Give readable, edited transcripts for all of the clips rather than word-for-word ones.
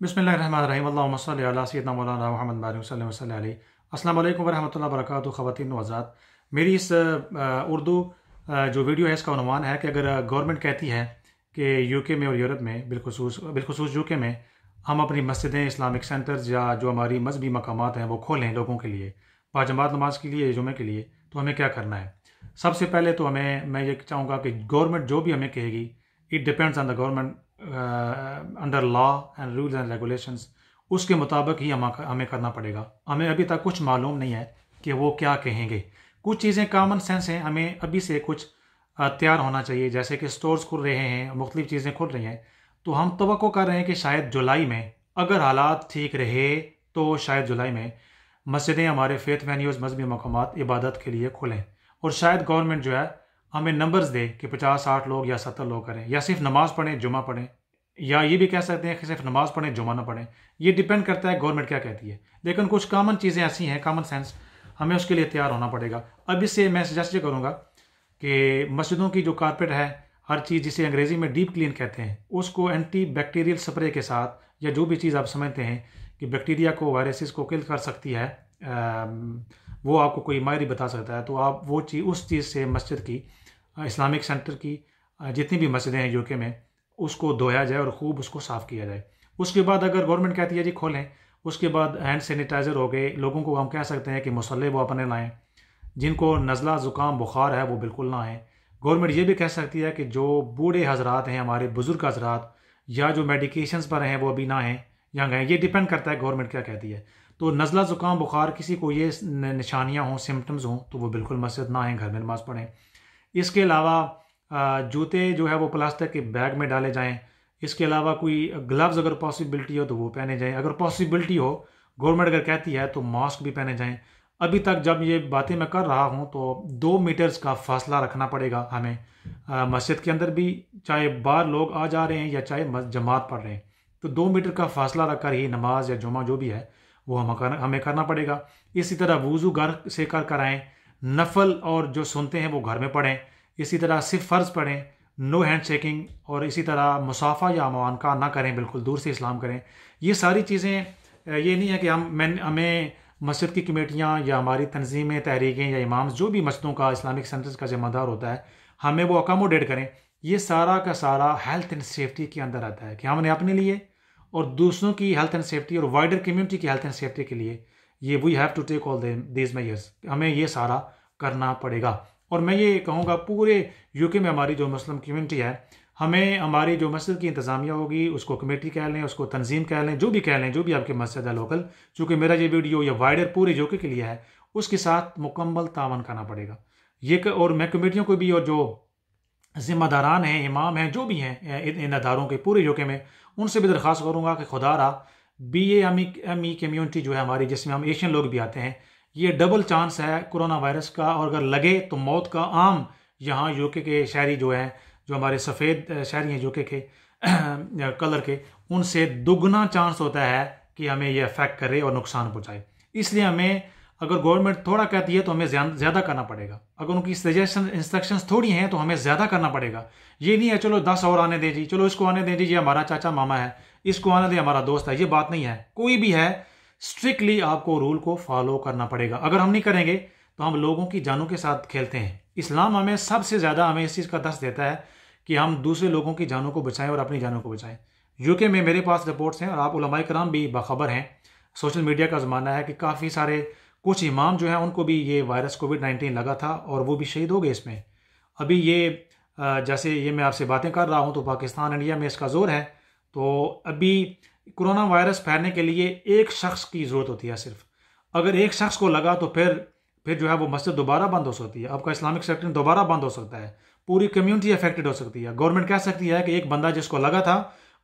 बिस्मिल्लाहिर्रहमानिर्रहीम अल्लाहुम्मा सल्लि अला सय्यिदिना मौलाना मुहम्मद वसल्लम अलैहि। अस्सलाम वालेकुम वरहमतुल्लाहि वबरकातुहू। ख़वातीन व हज़रात, मेरी इस उर्दू जो वीडियो है इसका उन्वान है कि अगर गवर्नमेंट कहती है कि यूके में और यूरोप में बिलखुसूस यूके में हम अपनी मस्जिदें, इस्लामिक सेंटर्स या जो हमारी मजहबी मकामात हैं वो खोलें लोगों के लिए, बाजमात नमाज के लिए, जुमे के लिए, तो हमें क्या करना है। सबसे पहले तो मैं ये चाहूँगा कि गवर्नमेंट जो भी हमें कहेगी, it depends on the government under law and rules and regulations, उसके मुताबिक ही हमें करना पड़ेगा। हमें अभी तक कुछ मालूम नहीं है कि वो क्या कहेंगे। कुछ चीज़ें कॉमन सेंस हैं, हमें अभी से कुछ तैयार होना चाहिए। जैसे कि स्टोर्स खुल रहे हैं, मुख्तलिफ चीज़ें खुल रही हैं, तो हम तवक्को कर रहे हैं कि शायद जुलाई में अगर हालात ठीक रहे तो शायद जुलाई में मस्जिदें, हमारे फेथ वेन्यूज़, मजहबी मकामात इबादत के लिए खुलें। और शायद गवर्नमेंट जो है हमें नंबर्स दे कि 50-60 लोग या 70 लोग करें, या सिर्फ नमाज पढ़ें, जुमा पढ़ें, या ये भी कह सकते हैं कि सिर्फ नमाज पढ़ें, जुमा ना पढ़ें। ये डिपेंड करता है गवर्नमेंट क्या कहती है। लेकिन कुछ कॉमन चीज़ें ऐसी हैं, कॉमन सेंस, हमें उसके लिए तैयार होना पड़ेगा। अब इससे मैं सजेस्ट करूँगा कि मस्जिदों की जो कारपेट है, हर चीज़ जिसे अंग्रेज़ी में डीप क्लीन कहते हैं, उसको एंटी बैक्टीरियल स्प्रे के साथ, या जो भी चीज़ आप समझते हैं कि बैक्टीरिया को, वायरसेस को किल कर सकती है, वो आपको कोई माहिर ही बता सकता है, तो आप वो चीज़, उस चीज़ से मस्जिद की, इस्लामिक सेंटर की, जितनी भी मस्जिदें हैं यूके में, उसको धोया जाए और ख़ूब उसको साफ़ किया जाए। उसके बाद अगर गवर्नमेंट कहती है जी खोलें, उसके बाद हैंड सैनिटाइज़र हो गए, लोगों को हम कह सकते हैं कि मुसल्ले वो अपने लाएँ, जिनको नज़ला ज़ुकाम बुखार है वो बिल्कुल ना आए। गवर्नमेंट ये भी कह सकती है कि जो बूढ़े हजरात हैं, हमारे बुज़ुर्ग हजरात, या जो मेडिकेशंस पर हैं वो अभी ना आएँ, यंग हैं। ये डिपेंड करता है गवर्नमेंट क्या कहती है। तो नज़ला ज़ुकाम बुखार, किसी को ये निशानियाँ हों, सिम्टम्स हों, तो वो बिल्कुल मस्जिद ना आएँ, घर में नमाज़ पढ़ें। इसके अलावा जूते जो है वो प्लास्टिक के बैग में डाले जाएं। इसके अलावा कोई ग्लव्स अगर पॉसिबिलिटी हो तो वो पहने जाएं। अगर पॉसिबिलिटी हो, गवर्नमेंट अगर कहती है, तो मास्क भी पहने जाएं। अभी तक जब ये बातें मैं कर रहा हूँ तो 2 मीटर्स का फासला रखना पड़ेगा हमें, मस्जिद के अंदर भी, चाहे बाहर लोग आ जा रहे हैं या चाहे जमात पढ़ रहे हैं, तो 2 मीटर का फासला रखकर ही नमाज या जुमा जो भी है वो हमें करना पड़ेगा। इसी तरह वज़ू घर से कर आएँ, नफल और जो सुनते हैं वो घर में पढ़ें। इसी तरह सिर्फ फ़र्ज़ पढ़ें, नो हैंड शेकिंग, और इसी तरह मुसाफ़ा या मुआनका ना करें, बिल्कुल दूर से इस्लाम करें। ये सारी चीज़ें, ये नहीं है कि हमें मस्जिद की कमेटियाँ या हमारी तंजीमें, तहरीकें या इमाम्स, जो भी मस्जिदों का, इस्लामिक सेंटर्स का ज़िम्मेदार होता है, हमें वो अकोमोडेट करें। ये सारा का सारा हेल्थ एंड सेफ्टी के अंदर आता है कि हमने अपने लिए और दूसरों की हेल्थ एंड सेफ्टी और वाइडर कम्युनिटी की हेल्थ एंड सेफ्टी के लिए ये we have to take all these measures, हमें ये सारा करना पड़ेगा। और मैं ये कहूँगा पूरे यूके में हमारी जो मुस्लिम कम्युनिटी है, हमें हमारी जो मस्जिद की इंतज़ामिया होगी, उसको कमेटी कह लें, उसको तंजीम कह लें, जो भी कह लें, जो भी आपकी मस्जिद है लोकल, चूँकि मेरा ये वीडियो या वाइडर पूरे यूके के लिए है, उसके साथ मुकम्मल तावन करना पड़ेगा। और मैं कमेटियों को भी, और जो ज़िम्मेदारान हैं, इमाम हैं, जो भी हैं इन अदारों के पूरे यूके में, उनसे भी दरख्वास्त करूँगा कि खुदा रहा BAME कम्युनिटी जो है हमारी, जिसमें हम एशियन लोग भी आते हैं, ये डबल चांस है कोरोना वायरस का, और अगर लगे तो मौत का आम, यहाँ यूके के शहरी जो हैं, जो हमारे सफ़ेद शहरी हैं यूके के कलर के, उनसे दुगना चांस होता है कि हमें ये अफेक्ट करे और नुकसान पहुँचाए। इसलिए हमें, अगर गवर्नमेंट थोड़ा कहती है तो हमें ज़्यादा करना पड़ेगा। अगर उनकी सजेशन, इंस्ट्रक्शंस थोड़ी हैं तो हमें ज़्यादा करना पड़ेगा। ये नहीं है चलो 10 और आने दें जी, चलो इसको आने दें जी, ये हमारा चाचा मामा है, इसको आने दें, हमारा दोस्त है। ये बात नहीं है। कोई भी है, स्ट्रिक्टली आपको रूल को फॉलो करना पड़ेगा। अगर हम नहीं करेंगे तो हम लोगों की जानों के साथ खेलते हैं। इस्लाम हमें सबसे ज़्यादा, हमें इस चीज़ का दर्स देता है कि हम दूसरे लोगों की जानों को बचाएं और अपनी जानों को बचाएं। यूके में मेरे पास रिपोर्ट्स हैं, और आप उलमाए कराम भी बाखबर हैं, सोशल मीडिया का ज़माना है, कि काफ़ी सारे कुछ इमाम जो हैं उनको भी ये वायरस कोविड-19 लगा था और वो भी शहीद हो गए इसमें। अभी ये जैसे ये मैं आपसे बातें कर रहा हूँ तो पाकिस्तान, इंडिया में इसका जोर है। तो अभी कोरोना वायरस फैलने के लिए एक शख्स की ज़रूरत होती है सिर्फ। अगर एक शख्स को लगा तो फिर जो है वो मस्जिद दोबारा बंद हो सकती है, आपका इस्लामिक सेक्टर दोबारा बंद हो सकता है, पूरी कम्युनिटी अफेक्टेड हो सकती है। गवर्नमेंट कह सकती है कि एक बंदा जिसको लगा था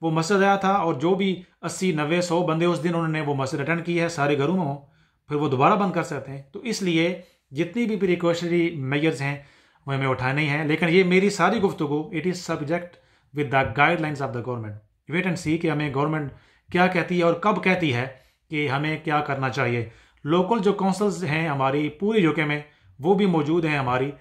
वो मस्जिद आया था, और जो भी 80, 90, 100 बंदे उस दिन उन्होंने वो मस्जिद अटेंड की है सारे घरों में हो, फिर वो दोबारा बंद कर सकते हैं। तो इसलिए जितनी भी प्रिकॉशनरी मेजर्स हैं वो हमें उठाने ही हैं। लेकिन ये मेरी सारी गुफ्तगू, it is subject with the guidelines of the government. Wait and see कि हमें गवर्नमेंट क्या कहती है और कब कहती है कि हमें क्या करना चाहिए। लोकल जो काउंसिल्स हैं हमारी पूरे यूके में, वो भी मौजूद हैं हमारी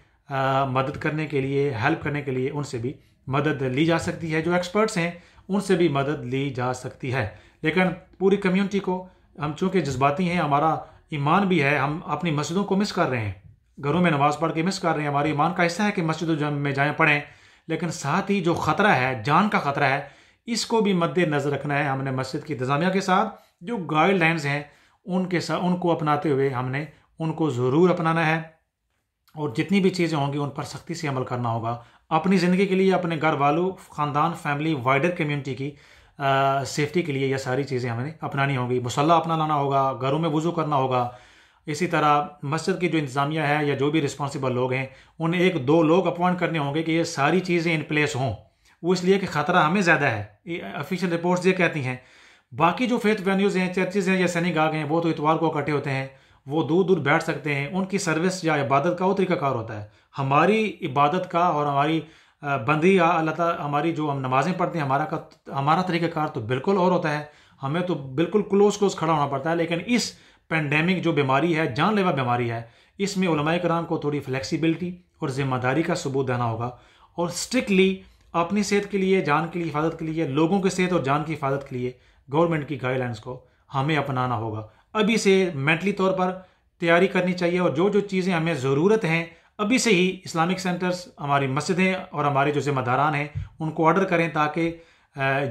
मदद करने के लिए, हेल्प करने के लिए। उनसे भी मदद ली जा सकती है। जो एक्सपर्ट्स हैं उनसे भी मदद ली जा सकती है। लेकिन पूरी कम्युनिटी को, हम चूँकि जज्बाती हैं, हमारा ईमान भी है, हम अपनी मस्जिदों को मिस कर रहे हैं, घरों में नमाज़ पढ़ के मिस कर रहे हैं। हमारे ईमान का हिस्सा है कि मस्जिदों में जाएँ, पढ़ें, लेकिन साथ ही जो ख़तरा है, जान का ख़तरा है, इसको भी मद्देनज़र रखना है। हमने मस्जिद की इंतज़ामिया के साथ जो गाइडलाइंस हैं उनके साथ, उनको अपनाते हुए हमने उनको ज़रूर अपनाना है, और जितनी भी चीज़ें होंगी उन पर सख्ती से अमल करना होगा। अपनी ज़िंदगी के लिए, अपने घर वालों, ख़ानदान, फैमिली, वाइडर कम्युनिटी की सेफ्टी के लिए यह सारी चीज़ें हमें अपनानी होंगी। मुसल्ला अपना लाना होगा, घरों में वज़ू करना होगा। इसी तरह मस्जिद की जो इंतज़ामिया है या जो भी रिस्पॉन्सिबल लोग हैं, उन्हें 1-2 लोग अपॉइंट करने होंगे कि ये सारी चीज़ें इन प्लेस हों। वो इसलिए कि ख़तरा हमें ज़्यादा है, ऑफिशियल रिपोर्ट्स ये कहती हैं। बाकी जो फेथ वेन्यूज़ हैं, चर्चेज़ हैं या सिनेगाग हैं, वो तो इतवार को इकट्ठे होते हैं, वो दूर दूर बैठ सकते हैं। उनकी सर्विस या इबादत का वो तरीक़ाकार होता है। हमारी इबादत का और हमारी बंदी या अल्लाह ताला, हमारी जो हम नमाज़ें पढ़ते हैं, हमारा तरीक़ाकार तो बिल्कुल और होता है। हमें तो बिल्कुल क्लोज खड़ा होना पड़ता है। लेकिन इस पेंडेमिक जो बीमारी है, जानलेवा बीमारी है, इसमें उलमाए कराम को थोड़ी फ्लेक्सिबिलिटी और ज़िम्मेदारी का सबूत देना होगा, और स्ट्रिक्टली अपनी सेहत के लिए, जान की हिफाजत के लिए, लोगों की सेहत और जान की हिफाजत के लिए गवर्नमेंट की गाइडलाइंस को हमें अपनाना होगा। अभी से मेंटली तौर पर तैयारी करनी चाहिए, और जो जो चीज़ें हमें ज़रूरत हैं अभी से ही इस्लामिक सेंटर्स, हमारी मस्जिदें और हमारे जो ज़िम्मेदारान हैं उनको ऑर्डर करें, ताकि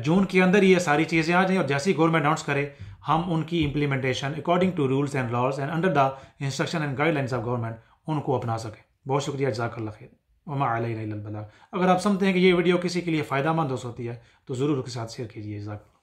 जून के अंदर ये सारी चीज़ें आ जाएँ, और जैसी गवर्नमेंट अनाउंस करे हम उनकी implementation according to rules and laws and under the instruction and guidelines of government उनको अपना सकें। बहुत शुक्रिया, जज़ाकल्लाह खैर, वमा अलैना इल्लल बलाग। अगर आप समझते हैं कि ये वीडियो किसी के लिए फ़ायदेमंद हो सकती है तो ज़रूर उसके साथ शेयर कीजिए। जज़ाकल्लाह।